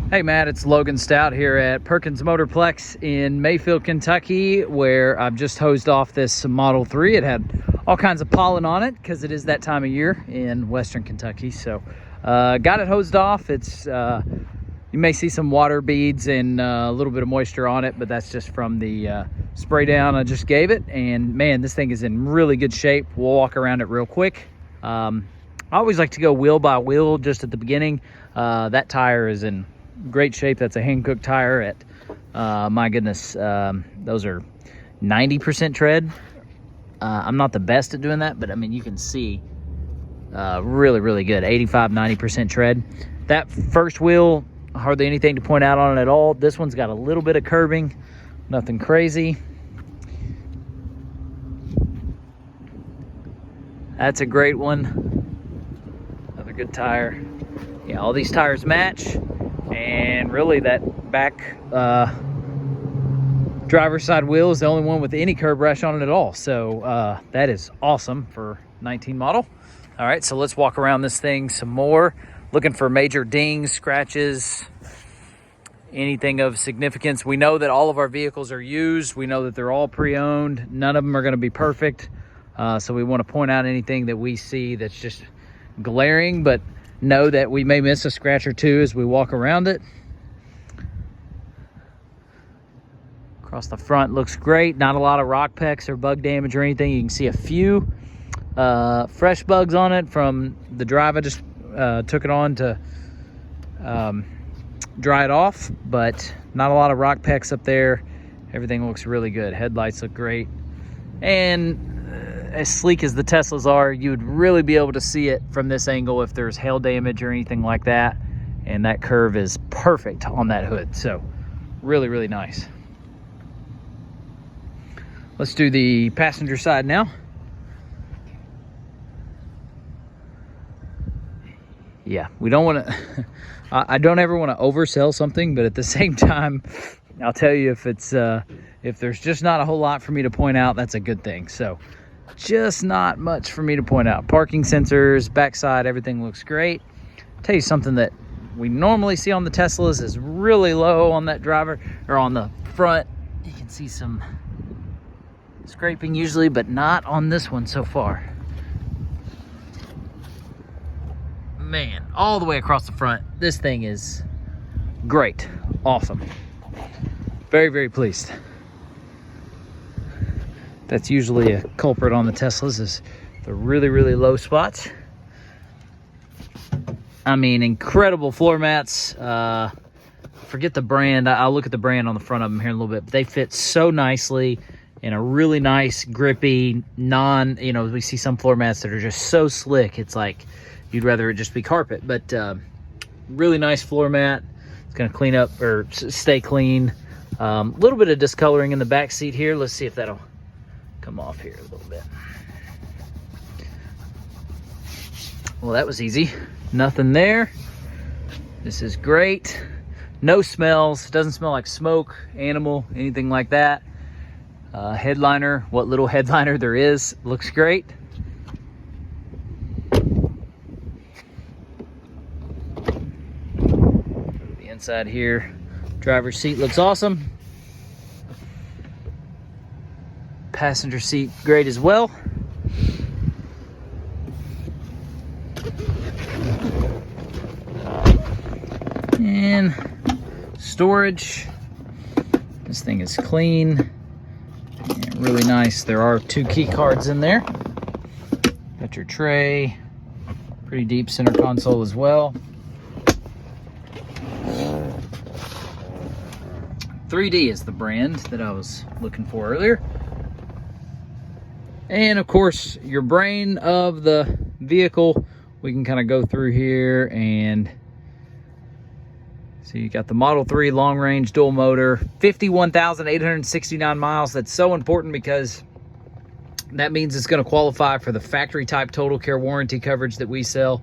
Hey Matt, it's Logan Stout here at Perkins Motorplex in Mayfield, Kentucky, where I've just hosed off this Model 3. It had all kinds of pollen on it because it is that time of year in Western Kentucky. So got it hosed off. It's you may see some water beads and a little bit of moisture on it, but that's just from the spray down I just gave it. And man, this thing is in really good shape. We'll walk around it real quick. I always like to go wheel by wheel just at the beginning. That tire is in great shape. That's a hand-cooked tire at my goodness, those are 90% tread. I'm not the best at doing that, but I mean, you can see really good 85-90% tread. That first wheel, hardly anything to point out on it at all. This one's got a little bit of curbing, nothing crazy. That's a great one, another good tire. Yeah, all these tires match. And really that back driver's side wheel is the only one with any curb rash on it at all. So that is awesome for 19 model. All right, so let's walk around this thing some more. Looking for major dings, scratches, anything of significance. We know that all of our vehicles are used. We know that they're all pre-owned. None of them are gonna be perfect. So we wanna point out anything that we see that's just glaring, but know that we may miss a scratch or two as we walk around it. Across the front looks great. Not a lot of rock pecks or bug damage or anything. You can see a few fresh bugs on it from the drive. I just took it on to dry it off, but not a lot of rock pecks up there. Everything looks really good. Headlights look great. And as sleek as the Teslas are, you would really be able to see it from this angle if there's hail damage or anything like that. And that curve is perfect on that hood. So really nice. Let's do the passenger side now. Yeah, we don't want to, I don't ever want to oversell something, but at the same time, I'll tell you, if there's just not a whole lot for me to point out, that's a good thing. So just not much for me to point out. Parking sensors, backside, everything looks great. I'll tell you something that we normally see on the Teslas is really low on that driver, or on the front. You can see some scraping usually, but not on this one so far. Man, all the way across the front, this thing is great, awesome. Very pleased. That's usually a culprit on the Teslas, is the really low spots. I mean, incredible floor mats. Forget the brand. I'll look at the brand on the front of them here in a little bit. But they fit so nicely in a really nice, grippy, we see some floor mats that are just so slick. It's like you'd rather it just be carpet. But really nice floor mat. It's going to clean up or stay clean. A little bit of discoloring in the back seat here. Let's see if that'll come off here a little bit. Well, that was easy. Nothing there. This is great. No smells. Doesn't smell like smoke, animal, anything like that. Headliner, what little headliner there is, looks great. The inside here, driver's seat looks awesome. Passenger seat great as well. And storage. This thing is clean and really nice. There are 2 key cards in there. Got your tray. Pretty deep center console as well. 3D is the brand that I was looking for earlier. And of course, your brain of the vehicle, we can kind of go through here and see. You got the Model 3 long range dual motor, 51,869 miles. That's so important because that means it's going to qualify for the factory type total care warranty coverage that we sell.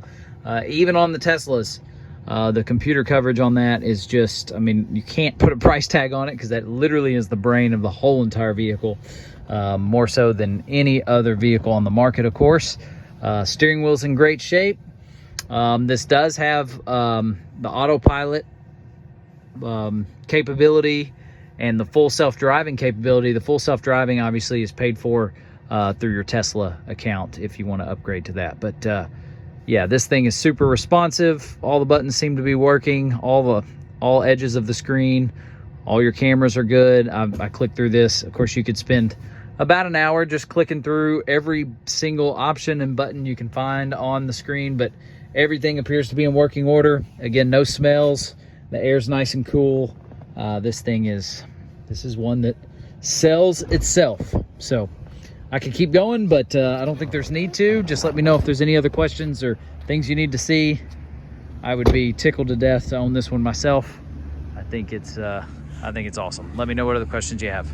Even on the Teslas, the computer coverage on that is just, I mean, you can't put a price tag on it because that literally is the brain of the whole entire vehicle. More so than any other vehicle on the market, of course. Steering wheel's in great shape. This does have the autopilot capability and the full self-driving capability. The full self-driving obviously is paid for through your Tesla account if you want to upgrade to that. But yeah, this thing is super responsive. All the buttons seem to be working, all edges of the screen, all your cameras are good. I clicked through this. Of course, you could spend about an hour just clicking through every single option and button you can find on the screen, but everything appears to be in working order. Again, no smells. The air's nice and cool. This is one that sells itself. So I could keep going, but I don't think there's need to. Just let me know if there's any other questions or things you need to see. I would be tickled to death to own this one myself. I think it's awesome. Let me know what other questions you have.